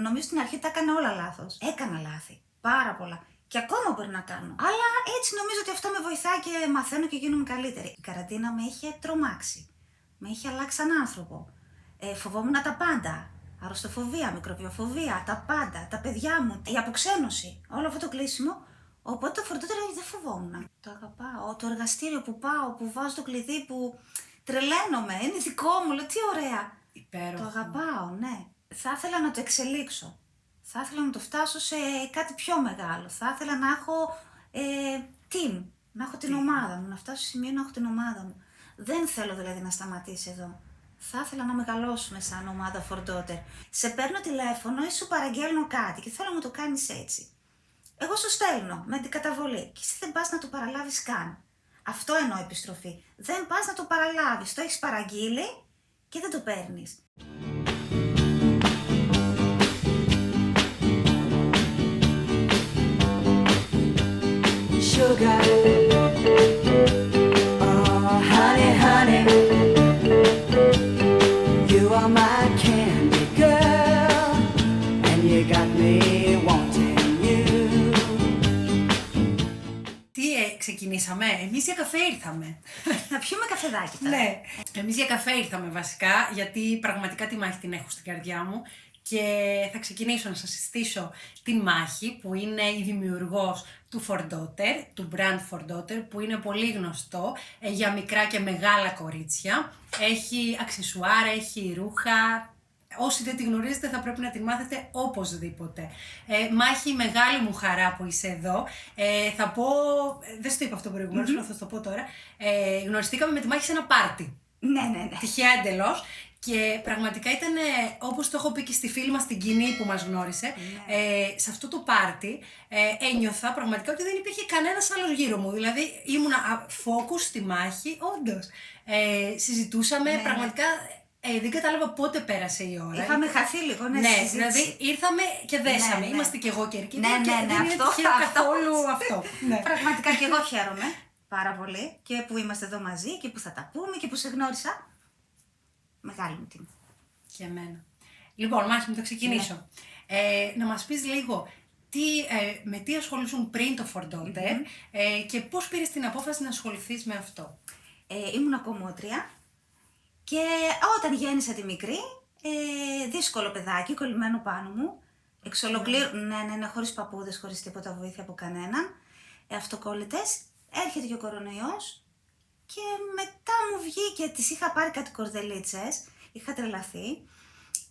Νομίζω στην αρχή τα έκανα όλα λάθος. Έκανα λάθη. Πάρα πολλά. Και ακόμα μπορεί να κάνω. Αλλά έτσι νομίζω ότι αυτό με βοηθάει και μαθαίνω και γίνομαι καλύτερη. Η καραντίνα με είχε τρομάξει. Με είχε αλλάξει σαν άνθρωπο. Φοβόμουν τα πάντα. Αρρωστοφοβία, μικροβιοφοβία, τα πάντα. Τα παιδιά μου, η αποξένωση. Όλο αυτό το κλείσιμο. Οπότε το φορτότερο δεν φοβόμουν. Το αγαπάω. Το εργαστήριο που πάω, που βάζω το κλειδί, που τρελαίνομαι. Είναι δικό μου. Λέω τι ωραία. Υπέροχο. Το αγαπάω, ναι. Θα ήθελα να το εξελίξω. Θα ήθελα να το φτάσω σε κάτι πιο μεγάλο. Θα ήθελα να έχω team. Να έχω την ομάδα μου. Να φτάσω σε σημείο να έχω την ομάδα μου. Δεν θέλω δηλαδή να σταματήσει εδώ. Θα ήθελα να μεγαλώσουμε σαν ομάδα For Daughter. Σε παίρνω τηλέφωνο ή σου παραγγέλνω κάτι και θέλω να μου το κάνεις έτσι. Εγώ σου στέλνω με την καταβολή και εσύ δεν πας να το παραλάβεις καν. Αυτό εννοώ επιστροφή. Δεν πας να το παραλάβεις. Το έχεις παραγγείλει και δεν το παίρνεις. Sugar, oh honey, honey, you are my candy girl, and you got me wanting you. Τι ξεκινήσαμε, εμείς για καφέ ήρθαμε. Να πιούμε καφεδάκι τώρα. Ναι, εμείς για καφέ ήρθαμε βασικά, γιατί πραγματικά τη μάχη την έχω στην καρδιά μου και θα ξεκινήσω να σας συστήσω τη μάχη που είναι η δημιουργός του For Daughter, του brand For Daughter, που είναι πολύ γνωστό για μικρά και μεγάλα κορίτσια. Έχει αξεσουάρ, έχει ρούχα. Όσοι δεν τη γνωρίζετε θα πρέπει να τη μάθετε οπωσδήποτε. Μάχη, μεγάλη μου χαρά που είσαι εδώ. Θα πω, δεν σου το είπα αυτό προηγουμένως, αλλά θα το πω τώρα. Γνωριστήκαμε με τη μάχη σε ένα πάρτι. Ναι. Τυχαία εντελώς. Και πραγματικά ήταν, όπως το έχω πει και στη φίλη μας την κοινή που μας γνώρισε, σε αυτό το πάρτι ένιωθα πραγματικά ότι δεν υπήρχε κανένας άλλος γύρω μου. Δηλαδή ήμουνα focus στη μάχη, όντως. Συζητούσαμε, πραγματικά δεν κατάλαβα πότε πέρασε η ώρα. Είχαμε χαθεί λίγο, ναι, δηλαδή ήρθαμε και δέσαμε. Ναι. Είμαστε κι εγώ και Ερκίνα Ναι, και δεν είναι τυχαίο καθόλου αυτό. Ναι. Πραγματικά και εγώ χαίρομαι πάρα πολύ και που είμαστε εδώ μαζί και που θα τα πούμε και που σε γνώρισα. Μεγάλη μου τιμή. Και εμένα. Λοιπόν, Μάχη μου, θα ξεκινήσω. Να μας πεις λίγο με τι ασχολούσουν πριν το For Daughter και πώς πήρες την απόφαση να ασχοληθείς με αυτό. Ήμουν κομμότρια και όταν γέννησα τη μικρή, δύσκολο παιδάκι, κολλημένο πάνω μου, εξ ολοκλήρου, ναι, χωρίς παππούδες, χωρίς τίποτα βοήθεια από κανέναν, αυτοκόλλητες, έρχεται και ο κορονοϊός. Και μετά μου βγήκε, τις είχα πάρει κάτι κορδελίτσες, είχα τρελαθεί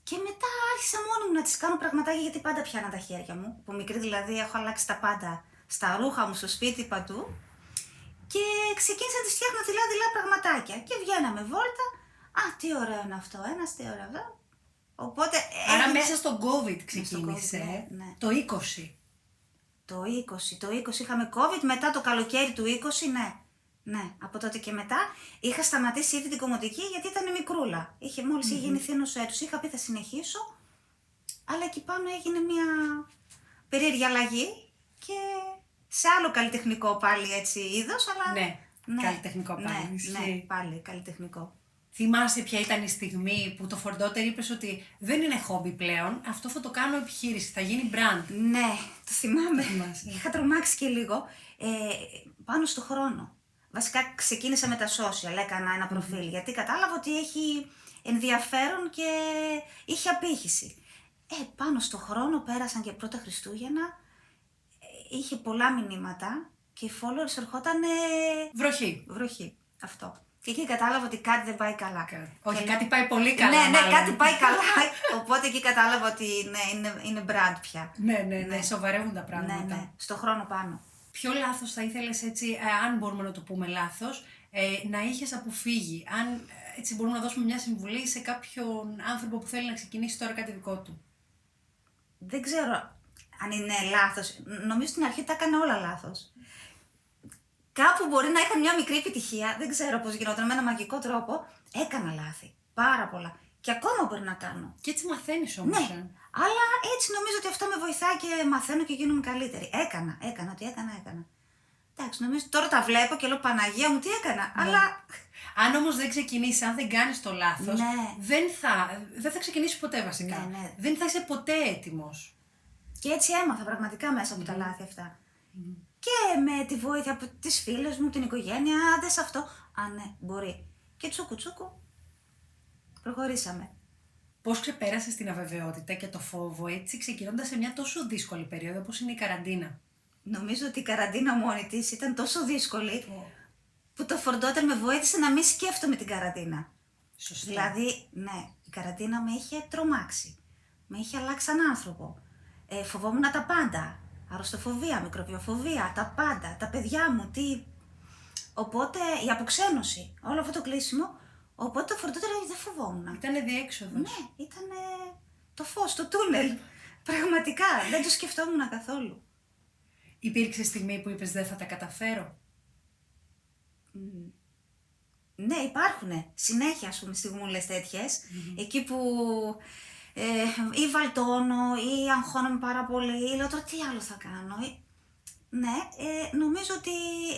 και μετά άρχισα μόνη μου να τις κάνω πραγματάκια γιατί πάντα πιάνα τα χέρια μου. Από μικρή δηλαδή έχω αλλάξει τα πάντα, στα ρούχα μου, στο σπίτι, παντού και ξεκίνησα να τις φτιάχνω δειλά πραγματάκια και βγαίναμε βόλτα. Α, τι ωραίο είναι αυτό, τι ωραίο αυτό. Οπότε άρα μέσα στον COVID ξεκίνησε, ναι. Το 20. Το 20 είχαμε COVID, μετά το καλοκαίρι του 20, ναι. Ναι, από τότε και μετά είχα σταματήσει ήδη την κομμωτική γιατί ήταν μικρούλα. Μόλις είχε γεννηθεί ενός έτους. Είχα πει θα συνεχίσω, αλλά εκεί πάνω έγινε μια περίεργη αλλαγή και σε άλλο καλλιτεχνικό πάλι έτσι είδος, αλλά... Ναι, καλλιτεχνικό πάλι. Ναι, πάλι καλλιτεχνικό. Θυμάσαι ποια ήταν η στιγμή που το For Daughter είπες ότι δεν είναι χόμπι πλέον, αυτό θα το κάνω επιχείρηση, θα γίνει brand. Ναι, το θυμάμαι. Είχα τρομάξει και λίγο πάνω στο χρόνο. Βασικά ξεκίνησα με τα social, έκανα ένα προφίλ, γιατί κατάλαβα ότι έχει ενδιαφέρον και είχε απήχηση. Πάνω στο χρόνο πέρασαν και πρώτα Χριστούγεννα, είχε πολλά μηνύματα και οι followers ερχόταν... Βροχή, αυτό. Και εκεί κατάλαβα ότι κάτι δεν πάει καλά. Όχι, κάτι πάει πολύ καλά. Ναι, κάτι πάει καλά, οπότε εκεί κατάλαβα ότι είναι brand πια. Ναι, σοβαρεύουν τα πράγματα. Ναι, στο χρόνο πάνω. Ποιο λάθος θα ήθελες έτσι, αν μπορούμε να το πούμε λάθος, να είχες αποφύγει, αν έτσι μπορούμε να δώσουμε μια συμβουλή σε κάποιον άνθρωπο που θέλει να ξεκινήσει τώρα κάτι δικό του. Δεν ξέρω αν είναι λάθος, νομίζω στην αρχή τα έκανα όλα λάθος. Κάπου μπορεί να είχα μια μικρή επιτυχία, δεν ξέρω πώς γινόταν, με ένα μαγικό τρόπο, έκανα λάθη, πάρα πολλά. Και ακόμα μπορεί να κάνω. Και έτσι μαθαίνεις όμως. Ναι, αλλά έτσι νομίζω ότι αυτό με βοηθάει και μαθαίνω και γίνομαι καλύτερη. Έκανα. Εντάξει, νομίζω τώρα τα βλέπω και λέω Παναγία μου τι έκανα. Αλλά Αν όμως δεν ξεκινήσεις, αν δεν κάνεις το λάθος, Ναι. δεν θα ξεκινήσεις ποτέ βασικά. Ναι. Δεν θα είσαι ποτέ έτοιμος. και έτσι έμαθα πραγματικά μέσα από τα λάθη αυτά. Και με τη βοήθεια από τις φίλες μου, την οικογένεια, δες αυτό. Α, ναι, μπορεί. Και τσούκου τσούκου, προχωρήσαμε. Πώς ξεπέρασες την αβεβαιότητα και το φόβο έτσι ξεκινώντας σε μια τόσο δύσκολη περίοδο όπως είναι η καραντίνα? Νομίζω ότι η καραντίνα μόνη της ήταν τόσο δύσκολη που το φορντότερ με βοήθησε να μην σκέφτομαι την καραντίνα. Σωστό. Δηλαδή, ναι, η καραντίνα με είχε τρομάξει. Με είχε αλλάξει σαν άνθρωπο. Φοβόμουν τα πάντα. Αρρωστοφοβία, μικροβιοφοβία, τα πάντα. Τα παιδιά μου, τι. Οπότε η αποξένωση, όλο αυτό το κλείσιμο. Οπότε το φορτότερο δεν φοβόμουν. Ήτανε διέξοδος. Ναι, ήταν το φως, το τούνελ. Πραγματικά, δεν το σκεφτόμουν καθόλου. Υπήρξε στιγμή που είπες δεν θα τα καταφέρω? Ναι, υπάρχουν συνέχεια, ας πούμε, στιγμούλες τέτοιες. Εκεί που ή βαλτώνω ή αγχώνομαι πάρα πολύ ή λέω τώρα τι άλλο θα κάνω. Ναι, νομίζω ότι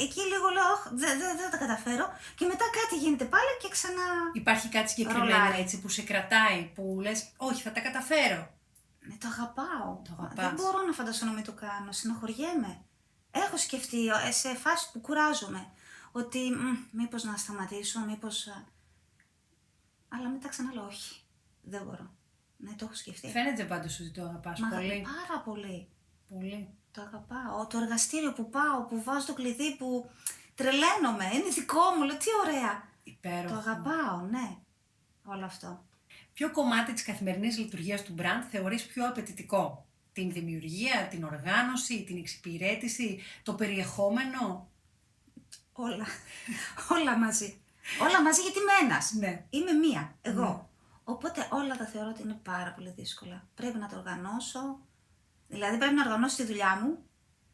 εκεί λίγο λέω δεν τα καταφέρω και μετά κάτι γίνεται πάλι και ξανά. Υπάρχει κάτι συγκεκριμένο Ρολάρι. έτσι που σε κρατάει, που λες όχι θα τα καταφέρω? Ναι, το αγαπάω. Το αγαπάς. Δεν μπορώ να φανταστώ να μην το κάνω. Συνοχωριέμαι. Έχω σκεφτεί σε φάση που κουράζομαι ότι μήπως να σταματήσω, μήπως. Αλλά μετά ξαναλέω όχι. Δεν μπορώ. Ναι, το έχω σκεφτεί. Φαίνεται πάντως ότι το αγαπάς πολύ. Πάρα πολύ. Πολύ. Το αγαπάω. Το εργαστήριο που πάω, που βάζω το κλειδί, που τρελαίνομαι. Είναι δικό μου. Λέω τι ωραία. Υπέροχο. Το αγαπάω, ναι. Όλο αυτό. Ποιο κομμάτι της καθημερινής λειτουργίας του brand θεωρείς πιο απαιτητικό? Την δημιουργία, την οργάνωση, την εξυπηρέτηση, το περιεχόμενο? Όλα. Όλα μαζί. Όλα μαζί γιατί είμαι ένας. Ναι. Είμαι μία. Εγώ. Οπότε όλα τα θεωρώ ότι είναι πάρα πολύ δύσκολα. Πρέπει να το οργανώσω. Δηλαδή πρέπει να οργανώσω τη δουλειά μου.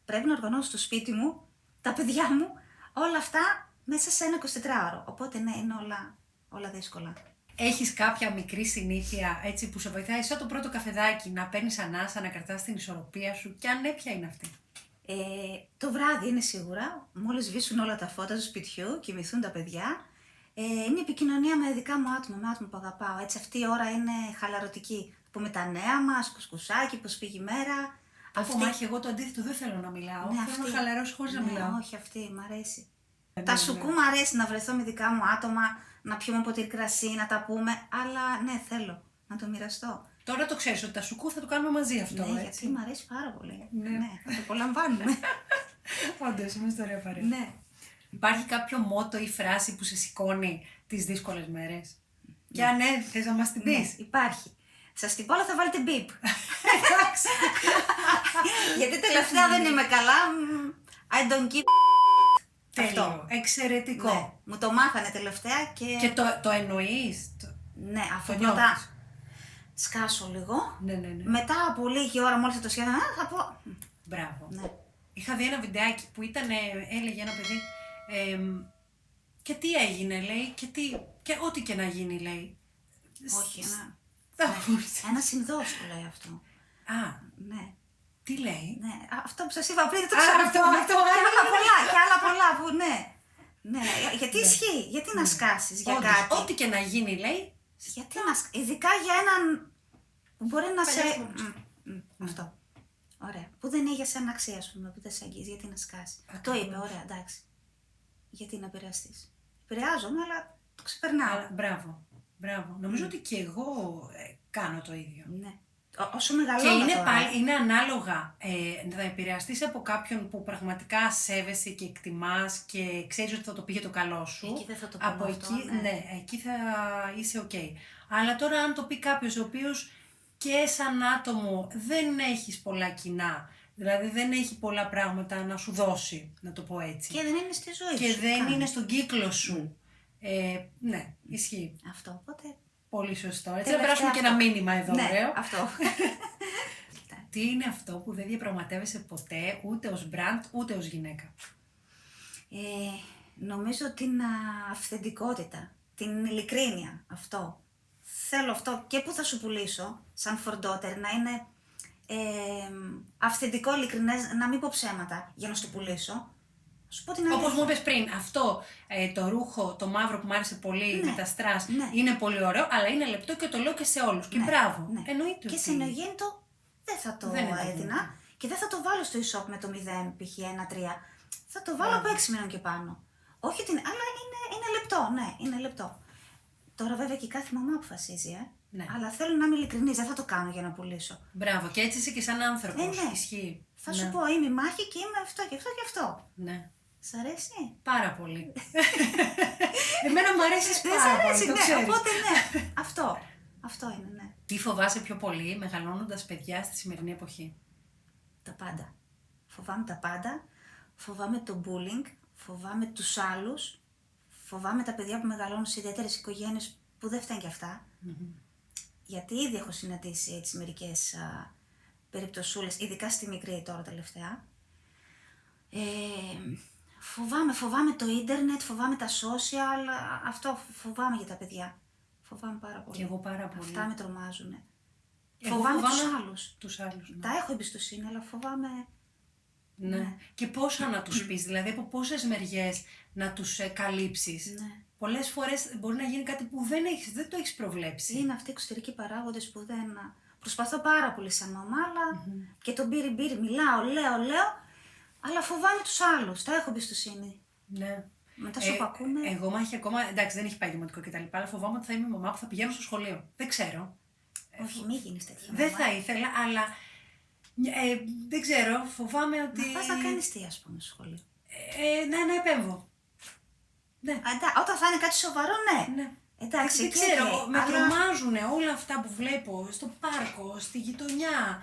Πρέπει να οργανώσω το σπίτι μου. Τα παιδιά μου. Όλα αυτά μέσα σε ένα 24ωρο. Οπότε ναι, είναι όλα δύσκολα. Έχεις κάποια μικρή συνήθεια έτσι που σε βοηθάει σαν το πρώτο καφεδάκι να παίρνεις ανάσα, να κρατάς την ισορροπία σου και αν ναι, ποια είναι αυτή? Το βράδυ είναι σίγουρα, μόλις σβήσουν όλα τα φώτα του σπιτιού, κοιμηθούν τα παιδιά. Είναι η επικοινωνία με δικά μου άτομα, με άτομα που αγαπάω. Έτσι αυτή η ώρα είναι χαλαρωτική. Πούμε τα νέα μας, κουσκουσάκι, πώς πήγε η μέρα. Από μάχη, εγώ το αντίθετο δεν θέλω να μιλάω. Ναι, θέλω να χαλαρώσω χωρίς να μιλάω. Όχι, αυτή μ' αρέσει. Τα σουκού μ' αρέσει να βρεθώ με δικά μου άτομα, να πιούμε ποτήρι κρασί, να τα πούμε. Αλλά ναι, θέλω να το μοιραστώ. Τώρα το ξέρεις ότι τα σουκού θα το κάνουμε μαζί αυτό. Ναι, έτσι. γιατί μ' αρέσει πάρα πολύ. Ναι. Θα το απολαμβάνουμε. Όντως, είμαστε ωραία παρέα. Ναι. Υπάρχει κάποιο μότο ή φράση που σε σηκώνει τις δύσκολες μέρες? Και αν ναι, θες να μας την Ναι, πεις? υπάρχει. Σας την πω, αλλά θα βάλετε μπιπ. Γιατί τελευταία δεν είμαι καλά. I don't keep. Τέλειο, εξαιρετικό. Ναι, μου το μάθανε τελευταία και. Και το εννοείς? Ναι, αφού το πρώτα νιώθεις? σκάσω λίγο. Ναι, ναι, ναι. Μετά από λίγη ώρα, μόλις θα το σχέδιο, θα πω. Μπράβο. Ναι. Είχα δει ένα βιντεάκι που έλεγε ένα παιδί και τι έγινε, λέει, και ό,τι και να γίνει, λέει. Όχι, Θα μπορούσε. ένα συνδός το λέει αυτό. Α, Ναι. τι λέει? Ναι, αυτό που σας είπα πριν, το Α, ξέρω. αυτό, Και άλλα πολλά που ναι. Ναι, γιατί ισχύει, γιατί να σκάσεις για Όντως, κάτι. ό,τι και να γίνει, λέει. Γιατί ειδικά για έναν που μπορεί να σε. Παλιάς Αυτό. Ωραία. Που δεν έχει για σένα αξία, ας πούμε, που δεν σε αγγίζει, γιατί να σκάσει. Το είπε, ωραία, εντάξει. Γιατί να επηρεαστεί. Επηρεάζομαι, αλλά το ξεπερνάω. Αλλά, μπράβο, μπράβο. Νομίζω ότι και εγώ κάνω το ίδιο. Ναι. Όσο Και μεγαλώνω είναι, τώρα. είναι ανάλογα να επηρεαστείς από κάποιον που πραγματικά σέβεσαι και εκτιμάς και ξέρεις ότι θα το πήγε το καλό σου. Εκεί δεν θα το πούμε από αυτό, εκεί, ναι. εκεί θα είσαι ok. Αλλά τώρα αν το πει κάποιος ο οποίος και σαν άτομο δεν έχεις πολλά κοινά, δηλαδή δεν έχει πολλά πράγματα να σου δώσει, να το πω έτσι. Και δεν είναι στη ζωή Και σου. δεν καν. είναι στον κύκλο σου. Ναι, ισχύει. Αυτό, οπότε. Πολύ σωστό. Έτσι να Τελευταία περάσουμε και ένα αυτό. μήνυμα εδώ, Ναι, ωραίο. αυτό. Τι είναι αυτό που δεν διαπραγματεύεσαι ποτέ ούτε ως brand ούτε ως γυναίκα? Νομίζω την αυθεντικότητα, την ειλικρίνεια, αυτό. Θέλω αυτό και που θα σου πουλήσω, σαν φορντότερ, να είναι αυθεντικό, ειλικρινές, να μην πω ψέματα για να σου το πουλήσω. Σου πω την αλήθεια. Όπως μου είπες πριν, αυτό το ρούχο, το μαύρο που μου άρεσε πολύ, Ναι, με τα στρας, ναι. είναι πολύ ωραίο, αλλά είναι λεπτό και το λέω και σε όλους. Και μπράβο. Ναι. Εννοείται Και ότι... σε νεογέννητο δεν θα το Δεν είναι το έδινα ίδιο. και δεν θα το βάλω στο e-shop με το 0, π.χ. 1-3. Θα το βάλω από 6 μήνων και πάνω. Όχι την... Αλλά είναι λεπτό, ναι, είναι λεπτό. Τώρα βέβαια και κάθε μαμά αποφασίζει, Ναι. Αλλά θέλω να είμαι ειλικρινής, δεν θα το κάνω για να πουλήσω. Μπράβο, και έτσι είσαι και σαν άνθρωπος. Ναι. Ισχύει. Θα Ναι. σου πω, είμαι η μάχη και είμαι αυτό και αυτό και αυτό. Ναι. Σ' αρέσει? Πάρα πολύ. Εμένα μου αρέσει Δεν σ' πάρα αρέσει, πολύ, το ναι. ξέρεις. Οπότε ναι, αυτό είναι, ναι. Τι φοβάσαι πιο πολύ μεγαλώνοντας παιδιά στη σημερινή εποχή? Τα πάντα. Φοβάμαι τα πάντα. Φοβάμαι το bullying. Φοβάμαι τους άλλους. Φοβάμαι τα παιδιά που μεγαλώνουν σε ιδιαίτερες οικογένειες που δεν φτάνει κι αυτά. Γιατί ήδη έχω συναντήσει έτσι μερικές περιπτωσούλες, ειδικά στη μικρή τώρα τελευταία. Φοβάμαι το ίντερνετ, φοβάμαι τα social, αυτό φοβάμαι για τα παιδιά. Φοβάμαι πάρα πολύ. Και εγώ πάρα πολύ. Αυτά με τρομάζουν. Εγώ Φοβάμαι τους άλλους. Τους άλλους, ναι. Τα έχω εμπιστοσύνη, αλλά φοβάμαι... Ναι. Και πόσα να τους πεις, δηλαδή από πόσες μεριές να τους καλύψεις. Ναι. Πολλές φορές μπορεί να γίνει κάτι που δεν το έχεις προβλέψει. Είναι αυτοί οι εξωτερικοί παράγοντες που δεν... Προσπαθώ πάρα πολύ σαν μαμά, αλλά και τον μπύρι μιλάω, λέω, αλλά φοβάμαι τους άλλους, τα έχω εμπιστοσύνη. Ναι. Μετά σου ακούμε... Εγώ μάχη ακόμα, εντάξει δεν έχει πάει δημοτικό κτλ. Αλλά φοβάμαι ότι θα είμαι η μαμά που θα πηγαίνω στο σχολείο. Δεν ξέρω. Όχι, μη γίνεις τέτοια Δεν μαμά. θα ήθελα, αλλά δεν ξέρω, φοβάμαι ότι... Να πας να κάνεις τι, ας πούμε, στο σχολείο. Να επέμβω. Ναι. Όταν θα είναι κάτι σοβαρό, ναι. Ναι. Εντάξει, δεν και ξέρω, οκ, με αλλά τρομάζουν όλα αυτά που βλέπω στο πάρκο, στη γειτονιά.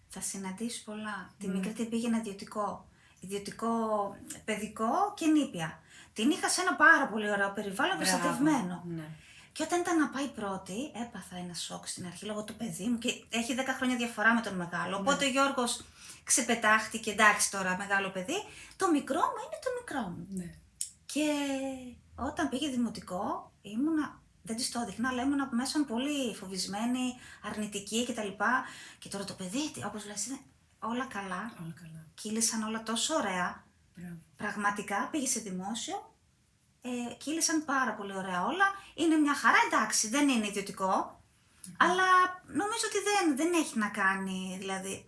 θα συναντήσεις πολλά. Τη μικρή την πήγαινα ιδιωτικό παιδικό και νήπια. Την είχα σε ένα πάρα πολύ ωραίο περιβάλλον προστατευμένο. Ναι. Και όταν ήταν να πάει πρώτη, έπαθα ένα σοκ στην αρχή λόγω του παιδί μου και έχει 10 χρόνια διαφορά με τον μεγάλο. Οπότε ο Γιώργος ξεπετάχτηκε, εντάξει τώρα μεγάλο παιδί, το μικρό μου είναι το μικρό μου. Ναι. Και όταν πήγε δημοτικό, δεν της το έδειχνα, αλλά ήμουνα από μέσα μου πολύ φοβισμένη, αρνητική κτλ. Και τώρα το παιδί, όπως λες, είναι όλα καλά. Όλα καλά. Κύλησαν όλα τόσο ωραία. Μπράβο. Πραγματικά πήγε σε δημόσιο. Κύλησαν πάρα πολύ ωραία όλα. Είναι μια χαρά, εντάξει, δεν είναι ιδιωτικό. Αλλά νομίζω ότι δεν έχει να κάνει, δηλαδή.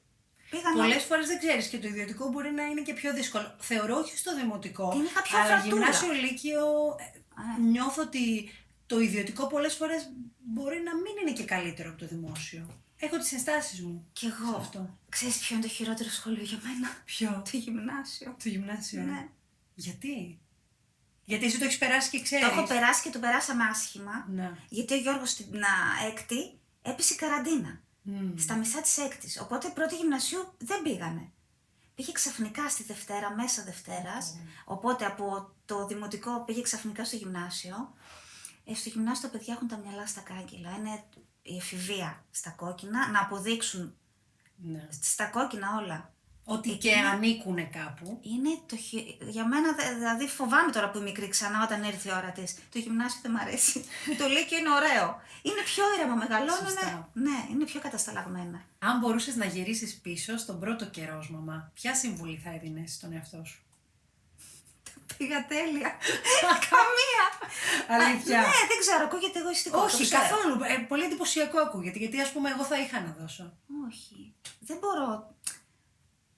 Πολλές φορές δεν ξέρεις και το ιδιωτικό μπορεί να είναι και πιο δύσκολο. Θεωρώ όχι στο δημοτικό, Την είχα πιο αλλά φρακτούρα. γυμνάσιο λύκειο νιώθω ότι το ιδιωτικό πολλές φορές μπορεί να μην είναι και καλύτερο από το δημόσιο. Έχω τις ενστάσεις μου. Κι εγώ. σε αυτό. Ξέρεις ποιο είναι το χειρότερο σχολείο για μένα? Ποιο? Το γυμνάσιο. Το γυμνάσιο. Ναι. Γιατί? Γιατί εσύ το έχεις περάσει και ξέρεις. Το έχω περάσει και το περάσαμε άσχημα. Ναι. Γιατί ο Γιώργος στην έκτη έπεσε καραντίνα. Στα μισά της έκτης. Οπότε πρώτη γυμνασίου δεν πήγανε. Πήγε ξαφνικά στη Δευτέρα, μέσα Δευτέρας. Οπότε από το δημοτικό πήγε ξαφνικά στο γυμνάσιο. Στο γυμνάσιο τα παιδιά έχουν τα μυαλά στα κάγκελα. Είναι η εφηβεία στα κόκκινα. Να αποδείξουν Ναι. στα κόκκινα όλα. Ότι και ανήκουνε κάπου. Είναι για μένα, δηλαδή φοβάμαι τώρα που η μικρή ξανά όταν έρθει η ώρα της. Το γυμνάσιο δεν μ' αρέσει. Το Λύκειο είναι ωραίο. Είναι πιο ήρεμα, μεγαλώνουν. Σωστά. Ναι, είναι πιο κατασταλαγμένα. Αν μπορούσες να γυρίσεις πίσω στον πρώτο καιρό σου, μαμά, ποια συμβουλή θα έδινες στον εαυτό σου? Πήγα τέλεια. Καμία. Αλήθεια. Ναι, δεν ξέρω, ακούγεται εγωιστικό. το Όχι, ξέρω. καθόλου. Πολύ εντυπωσιακό ακούγεται. Γιατί ας πούμε, εγώ θα είχα να δώσω. Όχι. Δεν μπορώ.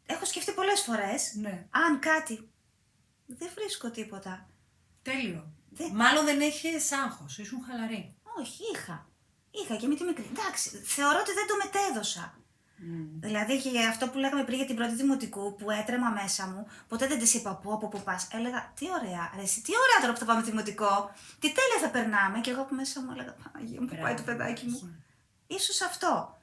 Έχω σκεφτεί πολλές φορές. Ναι. Αν κάτι. Δεν βρίσκω τίποτα. Τέλειο. Δεν- Μάλλον δεν έχεις άγχος, ήσουν χαλαρή. Όχι, είχα. Είχα και με τη μικρή. Εντάξει, θεωρώ ότι δεν το μετέδωσα. Δηλαδή και αυτό που λέγαμε πριν για την πρώτη δημοτικού που έτρεμα μέσα μου, ποτέ δεν της είπα από πού πας. Έλεγα τι ωραία, ρε, εσύ, τι ωραία τώρα που θα πάμε δημοτικό, τι τέλεια θα περνάμε. Και εγώ από μέσα μου έλεγα Παναγία μου, που πάει το παιδάκι μου. Ίσως αυτό.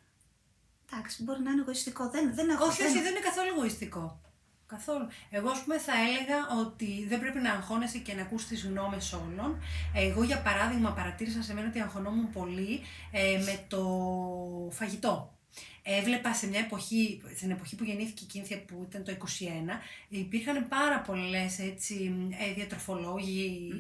Εντάξει, μπορεί να είναι εγωιστικό. Δεν έχω. Όχι, όχι, δεν είναι καθόλου εγωιστικό. Καθόλου. Εγώ, ας πούμε, θα έλεγα ότι δεν πρέπει να αγχώνεσαι και να ακούς τις γνώμες όλων. Εγώ, για παράδειγμα, παρατήρησα σε μένα ότι αγχωνόμουν πολύ με το φαγητό. Έβλεπα σε μια εποχή, στην εποχή που γεννήθηκε η Κίνθια, που ήταν το 21, υπήρχαν πάρα πολλές διατροφολόγοι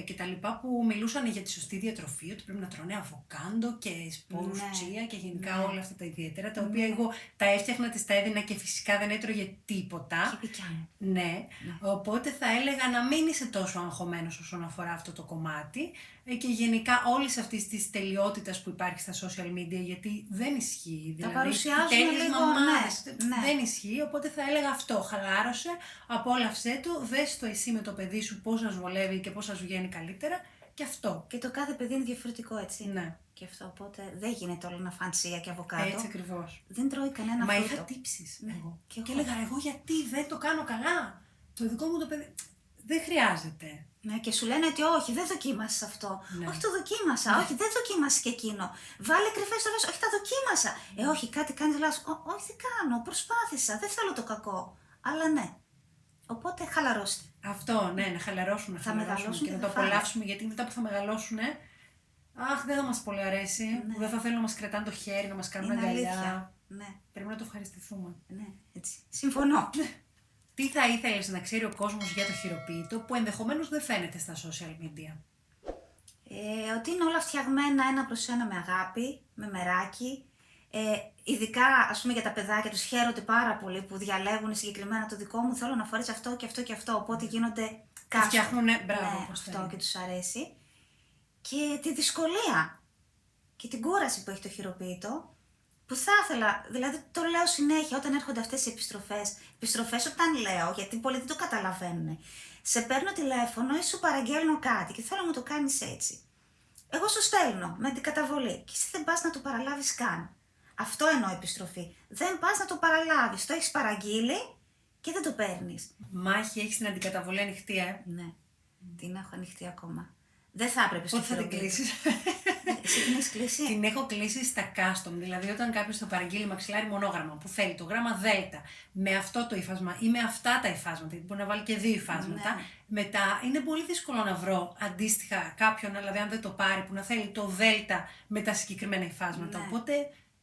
και τα λοιπά που μιλούσαν για τη σωστή διατροφή, ότι πρέπει να τρώνε αβοκάντο και σπόρους Ναι. τσία και γενικά όλα αυτά τα ιδιαίτερα, τα οποία εγώ τα έφτιαχνα, τις τα έδινα και φυσικά δεν έτρωγε τίποτα. Και δικιά μου. Ναι, οπότε θα έλεγα να μην είσαι τόσο αγχωμένος όσον αφορά αυτό το κομμάτι και γενικά όλης αυτής της τελειότητας που υπάρχει στα social media, γιατί δεν ισχύει. Τα Δηλαδή, παρουσιάζουν τέλειες λίγο, μαμάδες, ναι. δεν ισχύει, οπότε θα έλεγα αυτό, χαλάρωσε, απόλαυσέ το, δες το εσύ με το παιδί σου πώς σας βολεύει και πώς σας βγαίνει καλύτερα και αυτό. Και το κάθε παιδί είναι διαφορετικό, έτσι. Ναι. Και αυτό, οπότε δεν γίνεται όλο να φάνε τσία και αβοκάντο. Έτσι ακριβώς. Δεν τρώει κανένα Μα φρούτο. είχα τύψεις εγώ. και Και εγώ. έλεγα εγώ γιατί δεν το κάνω καλά. Το δικό μου το παιδί δεν χρειάζεται. Ναι, και σου λένε ότι όχι, δεν δοκίμασες αυτό. Ναι. Όχι, το δοκίμασα. Όχι, δεν δοκίμασες και εκείνο. Βάλε κρυφές ώρες. Όχι, τα δοκίμασα. Όχι, κάτι κάνεις λάθος. Όχι, δεν κάνω. Προσπάθησα. Δεν θέλω το κακό. Αλλά ναι. Οπότε χαλαρώστε. Αυτό, ναι, να χαλαρώσουμε, Θα να μεγαλώσουν και και να θα το φάνε. απολαύσουμε, γιατί μετά που θα μεγαλώσουν, αχ, δεν θα μας πολύ αρέσει, που δεν θα θέλουν να μας κρατάνε το χέρι, να μας κάνουν Είναι αγκαλιά. αλήθεια. Ναι, Πρέπει να το ευχαριστηθούμε. ναι, έτσι. Συμφωνώ. Τι θα ήθελες να ξέρει ο κόσμος για το χειροποίητο που ενδεχομένως δεν φαίνεται στα social media? Ότι είναι όλα φτιαγμένα ένα προς ένα με αγάπη, με μεράκι. Ειδικά, ας πούμε, για τα παιδάκια τους χαίρονται πάρα πολύ που διαλέγουν συγκεκριμένα το δικό μου. Θέλω να φορέσει αυτό και αυτό και αυτό. Οπότε γίνονται κάστρο. φτιάχνουνε, μπράβο, Ναι, όπως αυτό θέλει. και τους αρέσει. Και τη δυσκολία και την κούραση που έχει το χειροποίητο, που θα ήθελα, δηλαδή το λέω συνέχεια όταν έρχονται αυτές οι επιστροφές όταν λέω, γιατί πολλοί δεν το καταλαβαίνουν. Σε παίρνω τηλέφωνο ή σου παραγγέλνω κάτι και θέλω να μου το κάνεις έτσι. Εγώ σου στέλνω με την καταβολή και εσύ δεν πας να το παραλάβεις καν. Αυτό εννοώ επιστροφή. Δεν πας να το παραλάβεις, το έχεις παραγγείλει και δεν το παίρνεις. Μάχη, έχεις την αντικαταβολή ανοιχτή, Ναι, την έχω ανοιχτή ακόμα. Δεν θα έπρεπε στο Πότε θα την χειροποίητο. κλείσεις? Εσύ την έχεις κλείσει? Την έχω κλείσει στα custom, δηλαδή όταν κάποιος θα παραγγείλει μαξιλάρι μονόγραμμα που θέλει το γράμμα δέλτα με αυτό το υφάσμα ή με αυτά τα υφάσματα, γιατί μπορεί να βάλει και δύο υφάσματα, Ναι. μετά είναι πολύ δύσκολο να βρω αντίστοιχα κάποιον, δηλαδή αν δεν το πάρει, που να θέλει το δέλτα με τα συγκεκριμένα υφάσματα. Ναι. Οπότε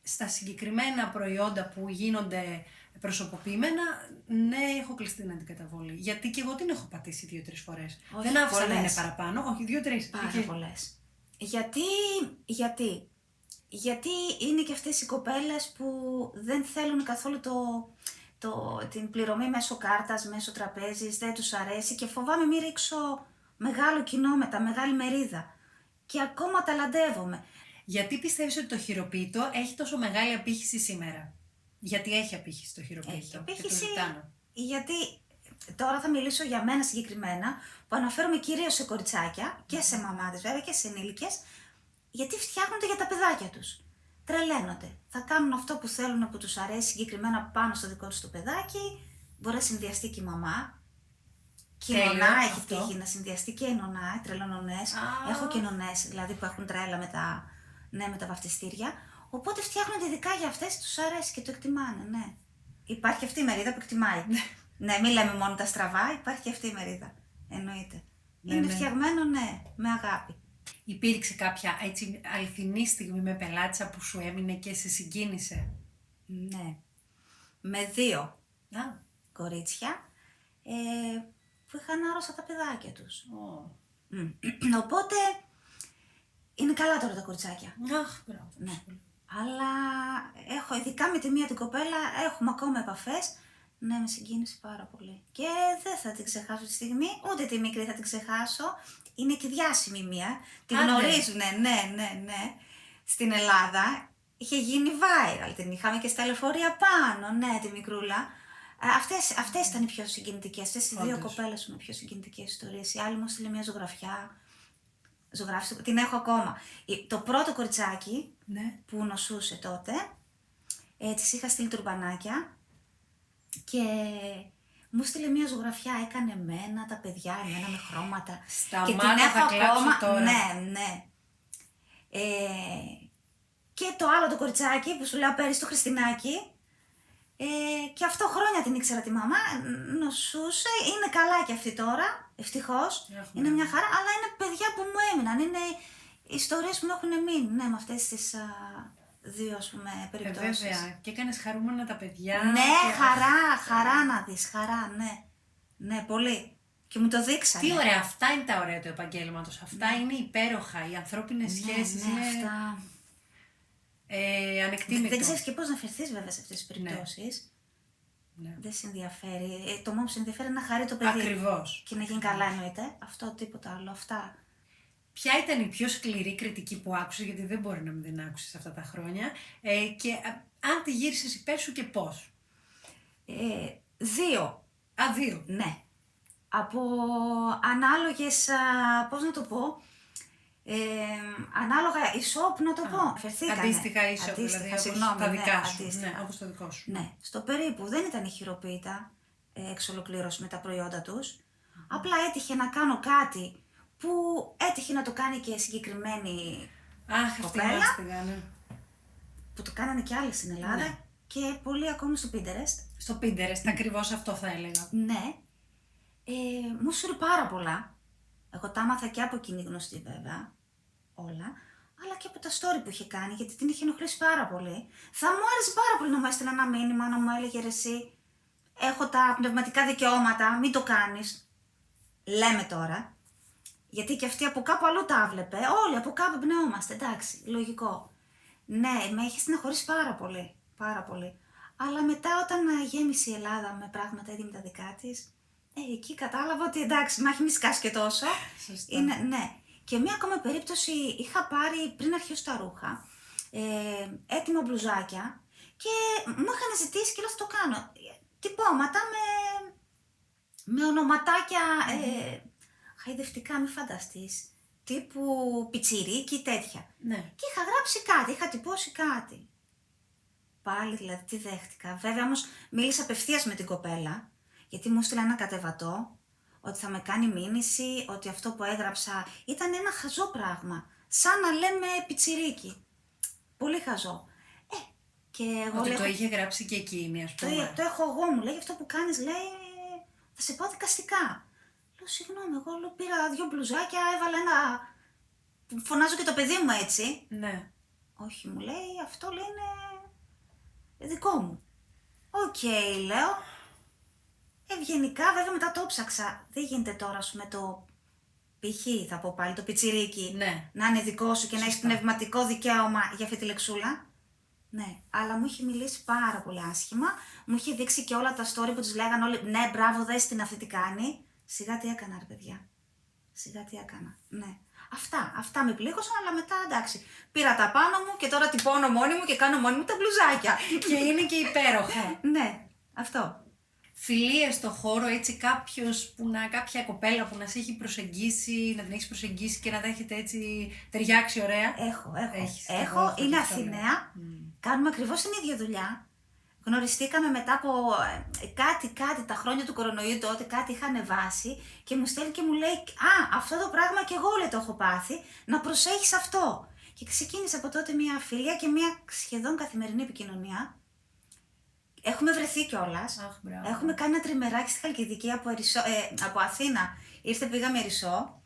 στα συγκεκριμένα προϊόντα που γίνονται προσωποποιημένα, ναι, έχω κλειστεί την αντικαταβολή. Γιατί και εγώ την έχω πατήσει 2-3 φορές. Όχι, Δεν άφησα να πολλές. είναι παραπάνω, όχι 2-3. Πάρα πολλές. Γιατί είναι και αυτές οι κοπέλες που δεν θέλουν καθόλου την πληρωμή μέσω κάρτας, μέσω τραπέζης, δεν τους αρέσει και φοβάμαι μην ρίξω μεγάλο κοινό μετά, μεγάλη μερίδα. Και ακόμα ταλαντεύομαι. Γιατί πιστεύεις ότι το χειροποίητο έχει τόσο μεγάλη απήχηση σήμερα? Γιατί έχει απήχηση το χειροποίητο? Έχει και το απήχηση, ζητάνε? γιατί τώρα θα μιλήσω για μένα συγκεκριμένα, που αναφέρομαι κυρίως σε κοριτσάκια και σε μαμάδες βέβαια και σε ενήλικες, γιατί φτιάχνονται για τα παιδάκια τους. Τρελαίνονται. Θα κάνουν αυτό που θέλουν, που τους αρέσει συγκεκριμένα πάνω στο δικό τους το παιδάκι, μπορεί να συνδυαστεί και η μαμά. Και η Τέλειο, νονά έχει αυτό. τύχει να συνδυαστεί και η νονά, τρελονονές. Α. Έχω και νονές δηλαδή που έχουν τρέλα με τα βαφτιστήρια. Οπότε φτιάχνονται ειδικά για αυτές, τους αρέσει και το εκτιμάνε, ναι. Υπάρχει αυτή η μερίδα που εκτιμάει. Ναι, μην λέμε μόνο τα στραβά, υπάρχει και αυτή η μερίδα. Εννοείται. Ναι, Είναι ναι. φτιαγμένο, ναι, με αγάπη. Υπήρξε κάποια έτσι αληθινή στιγμή με πελάτησα που σου έμεινε και σε συγκίνησε? Ναι. Με 2 Α, κορίτσια που είχαν άρρωστα τα παιδάκια τους. ω. Οπότε είναι καλά τώρα τα κοριτσάκια. Αχ, μπράβο. Ναι. Αλλά έχω, ειδικά με τη μία την κοπέλα, έχουμε ακόμα επαφές. Ναι, με συγκίνησε πάρα πολύ. Και δεν θα την ξεχάσω τη στιγμή, ούτε τη μικρή θα την ξεχάσω. Είναι και διάσημη μία. Τη Άντε. γνωρίζουν, ναι. Στην Ελλάδα είχε γίνει viral. Την είχαμε και στα λεωφορεία πάνω, ναι, τη μικρούλα. Αυτές ήταν οι πιο συγκινητικές. Αυτές οι 2 Όντως. κοπέλες είναι οι πιο συγκινητικές ιστορίες. Η άλλη μου έστειλε μια ζωγραφιά. Ζωγράφησε, την έχω ακόμα. Το πρώτο κοριτσάκι Ναι. που νοσούσε τότε, της είχα στείλει τουρμπανάκια και μου στείλε μια ζωγραφιά, έκανε εμένα, τα παιδιά, εμένα με χρώματα. Σταμάτα, και την έχω θα κλάψω ακόμα, τώρα. ναι. Και το άλλο το κοριτσάκι που σου λέω πέρυσι το Χριστινάκι, και αυτό χρόνια την ήξερα τη μαμά, νοσούσε, είναι καλά και αυτή τώρα, ευτυχώς, Έχουμε. είναι μια χαρά, αλλά είναι παιδιά που μου έμειναν, είναι ιστορίες που μου έχουν μείνει, ναι, με αυτές τις δύο ας πούμε περιπτώσεις. Βέβαια. Και έκανες χαρούμενα τα παιδιά. Ναι, και... χαρά να δεις, χαρά, ναι. Ναι, πολύ. Και μου το δείξανε. Τι ωραία, αυτά είναι τα ωραία του επαγγέλματος. Αυτά είναι υπέροχα. Οι ανθρώπινες σχέσεις ναι, είναι αυτά. ανεκτήμητο. Δεν ξέρεις και πώς να φερθείς βέβαια σε αυτές τις περιπτώσεις. Ναι. Δεν σε ενδιαφέρει. Το μόνο που σε ενδιαφέρει είναι να χαρεί το παιδί. Ακριβώς. Και να γίνει καλά εννοείται. Αυτό, τίποτα άλλο. Αυτά. Ποια ήταν η πιο σκληρή κριτική που άκουσες, γιατί δεν μπορεί να μην την άκουσες αυτά τα χρόνια, και αν τη γύρισες υπέρ σου και πώς? Δύο. Δύο. Ναι. Από ανάλογες, πώς να το πω, ανάλογα ισόπ να το πω. Φερθήκανε. Αντίστοιχα ισόπ, δηλαδή όπως συγγνώμη, τα δικά ναι, σου. αντίστοιχα. Ναι, όπως το δικό σου. Ναι, στο περίπου δεν ήταν χειροποίητα εξ ολοκλήρωση με τα προϊόντα τους. Απλά έτυχε να κάνω κάτι που έτυχε να το κάνει και συγκεκριμένη Αχ, αυτή κοπέλα, μάστιγα, ναι. που το κάνανε και άλλοι στην Ελλάδα Ναι. και πολλοί ακόμη στο Pinterest. Στο Pinterest, ακριβώς αυτό θα έλεγα. Ναι, μου σούρει πάρα πολλά. Εγώ τα άμαθα και από εκείνη γνωστή βέβαια, όλα, αλλά και από τα story που είχε κάνει, γιατί την είχε ενοχλήσει πάρα πολύ. Θα μου άρεσε πάρα πολύ να μου έστειλε ένα μήνυμα, να μου έλεγε ρε εσύ, έχω τα πνευματικά δικαιώματα, μην το κάνεις. Λέμε τώρα. Γιατί και αυτή από κάπου αλλού τα βλέπε. Όλοι από κάπου εμπνεόμαστε, εντάξει, λογικό. Ναι, με είχε στεναχωρήσει πάρα πολύ. Πάρα πολύ. Αλλά μετά όταν γέμισε η Ελλάδα με πράγματα έτοιμη τα δικά της, εκεί κατάλαβα ότι εντάξει, μ' έχει μη σκάσει και τόσο. Σωστά. Είναι, ναι. Και μία ακόμα περίπτωση είχα πάρει πριν αρχίσω τα ρούχα, έτοιμα μπλουζάκια και μου είχαν ζητήσει και λέω θα το κάνω. Τυπώματα με ονοματάκια χαϊδευτικά, μη φανταστείς, τύπου πιτσιρίκι, τέτοια. Ναι. Και είχα γράψει κάτι, είχα τυπώσει κάτι. Πάλι δηλαδή τι δέχτηκα. Βέβαια όμως μίλησα απευθείας με την κοπέλα, γιατί μου έστειλε ένα κατεβατό, ότι θα με κάνει μήνυση, ότι αυτό που έγραψα ήταν ένα χαζό πράγμα. Σαν να λέμε πιτσιρίκι. Πολύ χαζό. Και εγώ Ότι λέω, το είχε γράψει και εκείνη, ας πούμε. το έχω εγώ, μου λέει, αυτό που κάνεις, λέει, θα σε πάω δικαστικά. Λέω, συγγνώμη, εγώ λέω, πήρα δύο μπλουζάκια, έβαλα ένα... Φωνάζω και το παιδί μου έτσι. Ναι. Όχι, μου λέει, αυτό λέει είναι δικό μου. Οκ, λέω. Ευγενικά, βέβαια μετά το ψάξα. Δεν γίνεται τώρα, ας πούμε, το π.χ. θα πω πάλι, το πιτσιρίκι, Ναι. να είναι δικό σου και να έχεις Σωστά. πνευματικό δικαίωμα για αυτή τη λεξούλα. Ναι, αλλά μου είχε μιλήσει πάρα πολύ άσχημα. Μου είχε δείξει και όλα τα story που τους λέγανε όλοι, ναι, μπράβο, δες την αυτή τι κάνει. Σιγά τι έκανα, ρε παιδιά. Σιγά τι έκανα. Ναι. Αυτά με πλήγωσαν, αλλά μετά εντάξει. Πήρα τα πάνω μου και τώρα τυπώνω μόνη μου και κάνω μόνη μου τα μπλουζάκια. Και είναι και υπέροχα. Ναι, αυτό. Φιλίες στο χώρο, έτσι κάποια κοπέλα που να σε έχει προσεγγίσει, να την έχει προσεγγίσει και να τα έχετε έτσι ταιριάξει ωραία. Έχεις, εγώ Έχω, αυτό είναι το θέλω. Αθηναία. Κάνουμε ακριβώς την ίδια δουλειά. Γνωριστήκαμε μετά από κάτι τα χρόνια του κορονοϊού τότε, κάτι είχα ανεβάσει και μου στέλνει και μου λέει «Α, αυτό το πράγμα και εγώ λέει το έχω πάθει, να προσέχεις αυτό». Και ξεκίνησε από τότε μια φιλία και μια σχεδόν καθημερινή επικοινωνία. Έχουμε βρεθεί κιόλας. Αχ, μπράβο. Έχουμε κάνει ένα τριμεράκι στη Χαλκιδική από Αθήνα. Ήρθε, πήγαμε Ερισσό.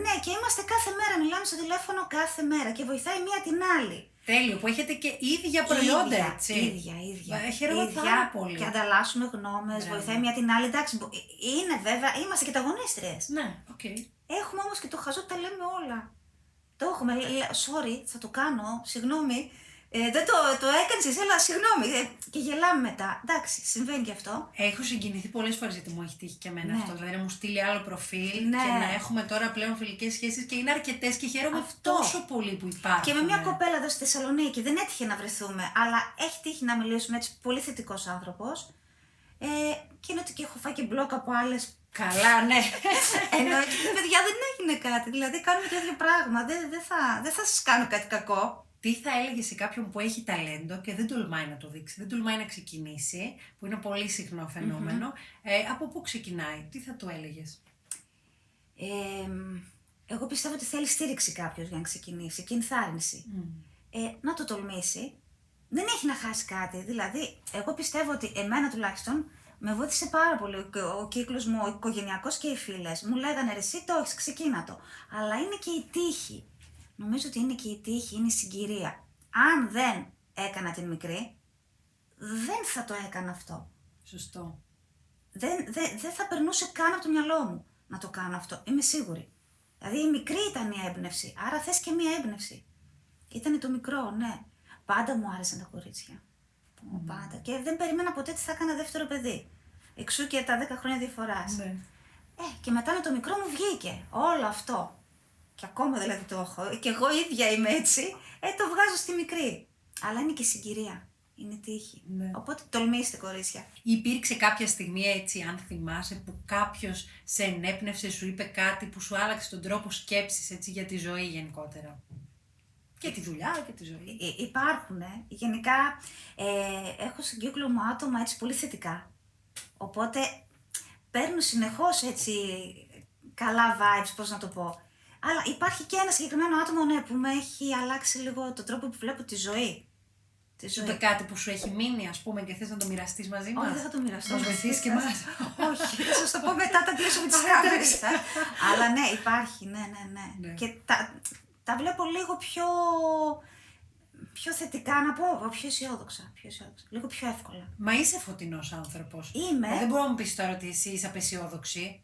Ναι, και είμαστε κάθε μέρα, μιλάμε στο τηλέφωνο κάθε μέρα και βοηθάει μία την άλλη. Τέλειο, που έχετε και ίδια προϊόντα, έτσι. Ίδια. Χαίρομαι πάρα πολύ. Και ανταλλάσσουμε γνώμες, Ναι, βοηθάει ναι. μία την άλλη. Εντάξει, είναι βέβαια, είμαστε και ταγωνίστριες. Ναι, οκ. Έχουμε όμως και το χαζό, τα λέμε όλα. Το έχουμε, sorry, θα το κάνω, συγγνώμη. Δεν το έκανες εσύ, αλλά συγγνώμη. Και γελάμε μετά. Εντάξει, συμβαίνει και αυτό. Έχω συγκινηθεί πολλές φορές γιατί μου έχει τύχει και εμένα Ναι. αυτό. Δηλαδή να μου στείλει άλλο προφίλ Ναι. και να έχουμε τώρα πλέον φιλικές σχέσεις και είναι αρκετές και χαίρομαι Αυτό. τόσο πολύ που υπάρχουν. Και με μια κοπέλα εδώ στη Θεσσαλονίκη δεν έτυχε να βρεθούμε, αλλά έχει τύχει να μιλήσουμε έτσι. Πολύ θετικός άνθρωπος. Και είναι ότι και έχω φάει και μπλοκ από άλλες. Καλά, ναι. Ενώ παιδιά δεν έγινε κάτι. Δηλαδή κάνουμε το ίδιο πράγμα. Δεν θα σας κάνω κάτι κακό. Τι θα έλεγε σε κάποιον που έχει ταλέντο και δεν τολμάει να το δείξει, δεν τολμάει να ξεκινήσει, που είναι πολύ συχνό φαινόμενο, από πού ξεκινάει, τι θα του έλεγες? Εγώ πιστεύω ότι θέλει στήριξη κάποιος για να ξεκινήσει και ενθάρρυνση. Να το τολμήσει. Δεν έχει να χάσει κάτι. Δηλαδή, εγώ πιστεύω ότι εμένα τουλάχιστον με βοήθησε πάρα πολύ ο κύκλος μου, ο οικογενειακός και οι φίλες. Μου λέγανε ρε εσύ το έχεις, ξεκίνα το. Αλλά είναι και η τύχη. νομίζω ότι είναι και η τύχη, είναι η συγκυρία. Αν δεν έκανα την μικρή, δεν θα το έκανα αυτό. Σωστό. Δεν θα περνούσε καν από το μυαλό μου να το κάνω αυτό. Είμαι σίγουρη. Δηλαδή η μικρή ήταν η έμπνευση. Άρα θες και μία έμπνευση. Ήτανε το μικρό, ναι. Πάντα μου άρεσαν τα κορίτσια. Πάντα. Και δεν περίμενα ποτέ ότι θα έκανα δεύτερο παιδί. Εξού και τα 10 χρόνια διαφοράς. Ναι. Και μετά με το μικρό μου βγήκε όλο αυτό. Και ακόμα δηλαδή το έχω. Και εγώ ίδια είμαι έτσι. Το βγάζω στη μικρή. Αλλά είναι και συγκυρία. Είναι τύχη. Ναι. Οπότε τολμήστε, κορίτσια. Υπήρξε κάποια στιγμή έτσι, αν θυμάσαι, που κάποιος σε ενέπνευσε, σου είπε κάτι που σου άλλαξε τον τρόπο σκέψης έτσι, για τη ζωή γενικότερα? Και τη δουλειά και τη ζωή. Υπάρχουν. Γενικά έχω στον κύκλο μου άτομα έτσι πολύ θετικά. Οπότε παίρνω συνεχώς έτσι καλά vibes, πώς να το πω. Αλλά υπάρχει και ένα συγκεκριμένο άτομο, ναι, που με έχει αλλάξει λίγο τον τρόπο που βλέπω τη ζωή. Σου είπε κάτι που σου έχει μείνει, ας πούμε, και θες να το μοιραστείς μαζί μας? Όχι, δεν θα το μοιραστώ. Μας βοηθήσεις και εμάς. Όχι, θα σας το πω μετά, τα κλείσω με τις κάμερες. Αλλά ναι, υπάρχει, ναι. Και τα βλέπω λίγο πιο θετικά, να πω, πιο αισιόδοξα. Λίγο πιο εύκολα. Μα είσαι φωτεινός άνθρωπος. Είμαι. Δεν μπορώ να μου πεις τώρα ότι εσύ είσαι απαισιόδοξη.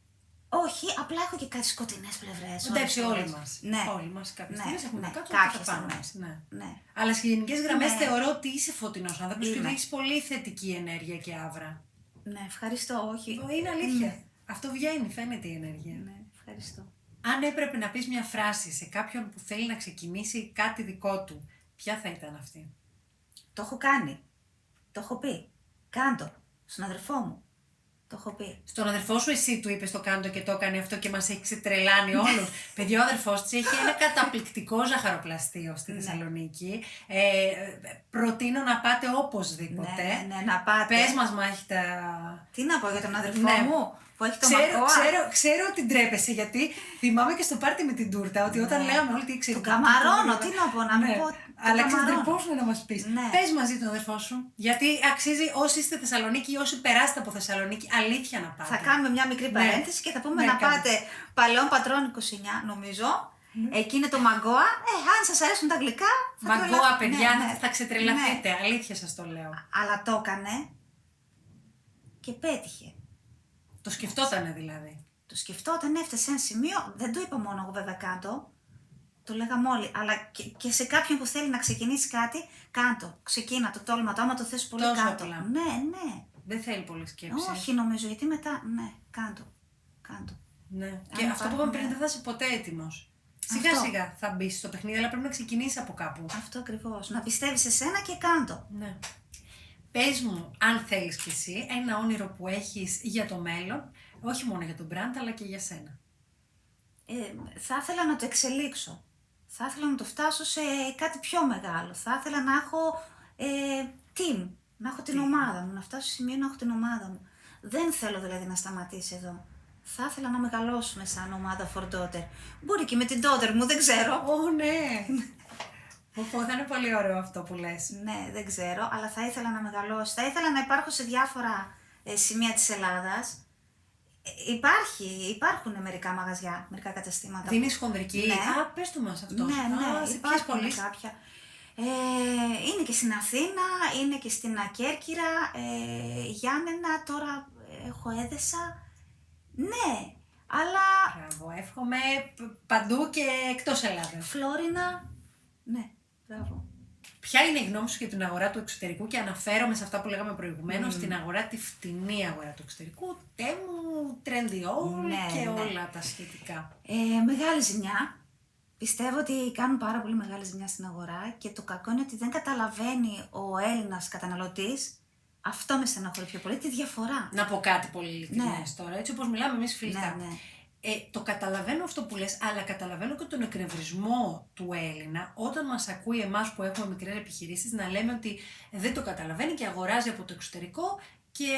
Όχι, απλά έχω και κάτι σκοτεινές πλευρές. Εντάξει, όλοι μας. Ναι. Όλοι μας κάποιες Ναι, στιγμές έχουμε ναι, κάτω κάποιες και τα πάνω στιγμές. μας. Ναι. Ναι. Αλλά σε γενικές γραμμές Ναι. θεωρώ ότι είσαι φωτεινός άνθρωπος και Είμαι. ότι έχεις πολύ θετική ενέργεια και άβρα. Ναι, ευχαριστώ, όχι. Είναι αλήθεια. Αυτό βγαίνει, φαίνεται η ενέργεια. Ναι, ευχαριστώ. Αν έπρεπε να πεις μια φράση σε κάποιον που θέλει να ξεκινήσει κάτι δικό του, ποια θα ήταν αυτή? Το έχω κάνει. Το έχω πει. Κάντο. Στον αδερφό μου. Το έχω πει. Στον αδερφό σου εσύ του είπες το κάντο και το έκανε αυτό και μας έχει ξετρελάνει όλους. Παιδιά, ο αδερφός της έχει ένα καταπληκτικό ζαχαροπλαστείο στη Θεσσαλονίκη. Προτείνω να πάτε οπωσδήποτε. Ναι, να πάτε. Πες μας μάχητα. Τι να πω για τον αδερφό Ναι. μου που έχει το μακόα. Ξέρω ότι ντρέπεσαι, γιατί θυμάμαι και στο πάρτι με την τούρτα ότι όταν λέγαμε όλοι τι ξέρει. Του καμαρώνω, τι να πω, να μην πω. Αλλά ξετρεπόσουν να μας πεις. Ναι. Πες μαζί τον αδερφό σου. Γιατί αξίζει όσοι είστε Θεσσαλονίκη ή όσοι περάσετε από Θεσσαλονίκη, αλήθεια να πάτε. Θα κάνουμε μια μικρή παρένθεση και θα πούμε Ναι, να κάντε. πάτε Παλαιών Πατρών 29, νομίζω. Εκεί είναι το Μαγκόα. Αν σας αρέσουν τα γλυκά. θα Μαγκόα, τρελαθείτε. παιδιά, Ναι, ναι. θα ξετρελαθείτε. Αλήθεια σας το λέω. Αλλά το έκανε και πέτυχε. Το σκεφτότανε δηλαδή. Το σκεφτόταν, έφτασε σε ένα σημείο, δεν το είπα μόνο εγώ βέβαια κάτω, το λέγαμε όλοι, αλλά και σε κάποιον που θέλει να ξεκινήσει κάτι, κάντο, ξεκίνα το τόλμα, το άμα το θες πολύ Τόσο κάτω. απλά. Ναι. Δεν θέλει πολύ σκέψη. Όχι νομίζω, γιατί μετά, ναι, κάντο. Ναι. Και Αν αυτό που είπαμε υπάρχουν, πριν, ναι. δεν θα είσαι ποτέ έτοιμος. Σιγά Αυτό. σιγά θα μπει στο παιχνίδι, αλλά πρέπει να ξεκινήσει από κάπου. Αυτό ακριβώς, να πιστεύεις σε σένα και κάντο. Ναι. Πες μου, αν θέλεις κι εσύ, ένα όνειρο που έχεις για το μέλλον, όχι μόνο για τον brand, αλλά και για σένα. Θα ήθελα να το εξελίξω. Θα ήθελα να το φτάσω σε κάτι πιο μεγάλο. Θα ήθελα να έχω team, να έχω την ομάδα μου, να φτάσω σε σημείο να έχω την ομάδα μου. Δεν θέλω δηλαδή να σταματήσει εδώ. Θα ήθελα να μεγαλώσουμε σαν ομάδα for daughter. Μπορεί και με την daughter μου, δεν ξέρω. Ναι! Θα είναι πολύ ωραίο αυτό που λες. Ναι, δεν ξέρω, αλλά θα ήθελα να μεγαλώσω. Θα ήθελα να υπάρχω σε διάφορα σημεία της Ελλάδας. Υπάρχουν μερικά μαγαζιά, μερικά καταστήματα. Δίνεις χονδρική. Ναι. Α, πες το μας αυτό. Ναι, σε ποιες υπάρχουν πόλεις? κάποια. Είναι και στην Αθήνα, είναι και στην Ακέρκυρα, Γιάννενα, τώρα έχω Έδεσα. Ναι, αλλά Μπράβο, εύχομαι παντού και εκτός Ελλάδας. Φλόρινα, ναι, μπράβο. Ποια είναι η γνώμη σου για την αγορά του εξωτερικού, και αναφέρομαι σε αυτά που λέγαμε προηγουμένως, στην αγορά, τη φτηνή αγορά του εξωτερικού, Τέμου, Trendyol Ναι, και ναι. όλα τα σχετικά. Μεγάλη ζημιά. Πιστεύω ότι κάνουν πάρα πολύ μεγάλη ζημιά στην αγορά και το κακό είναι ότι δεν καταλαβαίνει ο Έλληνας καταναλωτής. Αυτό με στεναχωρεί πιο πολύ, τη διαφορά. Να πω κάτι πολύ ειλικρινές Ναι. τώρα, έτσι όπως μιλάμε εμείς φιλικά. Ναι. Το καταλαβαίνω αυτό που λες, αλλά καταλαβαίνω και τον εκνευρισμό του Έλληνα όταν μας ακούει εμάς που έχουμε μικρές επιχειρήσεις να λέμε ότι δεν το καταλαβαίνει και αγοράζει από το εξωτερικό και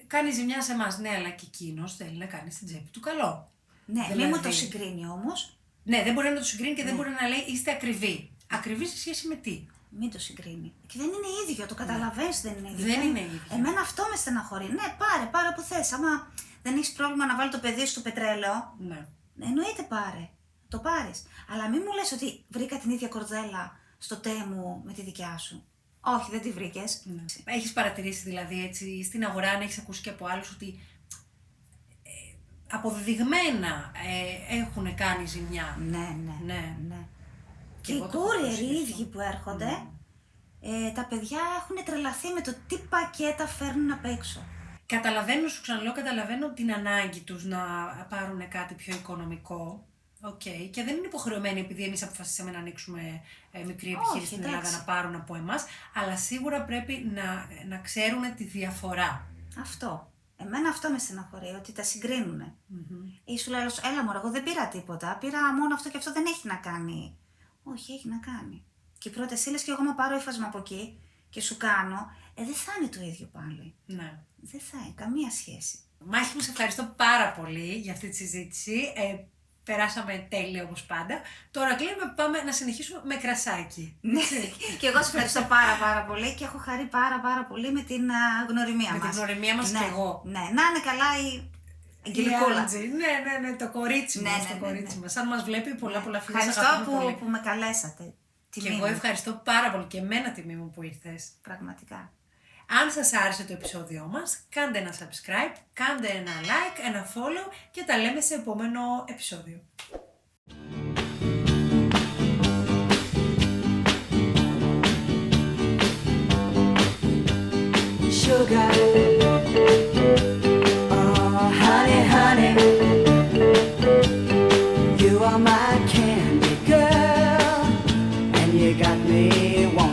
κάνει ζημιά σε εμάς. Ναι, αλλά και εκείνος θέλει να κάνει στην τσέπη του καλό. Ναι, Δηλαδή- μην μου το συγκρίνει όμως. Ναι, δεν μπορεί να το συγκρίνει και δεν μπορεί να λέει είστε ακριβοί. Ακριβοί σε σχέση με τι? Μην το συγκρίνει. Και δεν είναι ίδιο, το καταλαβαίνεις, δεν είναι ίδιο. Δεν είναι ίδιο. Εμένα αυτό με στεναχωρεί. Ναι, πάρε όπου θες. Άμα δεν έχεις πρόβλημα να βάλει το παιδί σου στο πετρέλαιο, Ναι. εννοείται πάρε. το πάρεις. Αλλά μην μου λες ότι βρήκα την ίδια κορδέλα στο Τέμου με τη δικιά σου. Όχι, δεν τη βρήκες. Ναι. Έχεις παρατηρήσει δηλαδή έτσι στην αγορά, αν έχεις ακούσει και από άλλους ότι αποδεδειγμένα έχουν κάνει ζημιά. Ναι. Και οι εγώ το έχω courier ακούσει οι αυτό. ίδιοι που έρχονται, τα παιδιά έχουν τρελαθεί με το τι πακέτα φέρνουν απ' έξω. Καταλαβαίνω, σου ξαναλέω, καταλαβαίνω την ανάγκη τους να πάρουν κάτι πιο οικονομικό. Okay. Και δεν είναι υποχρεωμένοι επειδή εμείς αποφασίσαμε να ανοίξουμε μικρή επιχείρηση στην Ελλάδα εντάξει. να πάρουν από εμάς, αλλά σίγουρα πρέπει να ξέρουν τη διαφορά. Αυτό. Εμένα αυτό με στεναχωρεί, ότι τα συγκρίνουνε. Ή σου λέω, έλα μωρέ, εγώ δεν πήρα τίποτα, πήρα μόνο αυτό και αυτό δεν έχει να κάνει. Όχι, έχει να κάνει. Και οι πρώτες ύλες και εγώ άμα πάρω ύφασμα από εκεί και σου κάνω, δεν θα είναι το ίδιο πάλι. Ναι. Δεν θα είναι, καμία σχέση. Μάχη μου, σε ευχαριστώ πάρα πολύ για αυτή τη συζήτηση. Περάσαμε τέλεια όπως πάντα. Τώρα κλείνουμε, πάμε να συνεχίσουμε με κρασάκι. Ναι, και εγώ σε ευχαριστώ πάρα πολύ και έχω χαρεί πάρα πολύ με την γνωριμία μας. Με την γνωριμία μας ναι, και εγώ. Ναι, να είναι καλά η Αγγελικούλα. Ναι, το κορίτσι μας, Ναι. το κορίτσι μας. Αν μας βλέπει, πολλά φιλιά. Ευχαριστώ που με καλέσατε. Και εγώ ευχαριστώ πάρα πολύ και εμένα τιμή μου που ήρθες. Πραγματικά. Αν σας άρεσε το επεισόδιό μας, κάντε ένα subscribe, κάντε ένα like, ένα follow και τα λέμε σε επόμενο επεισόδιο. Sugar, oh honey, honey, you are my candy girl, and you got me wanting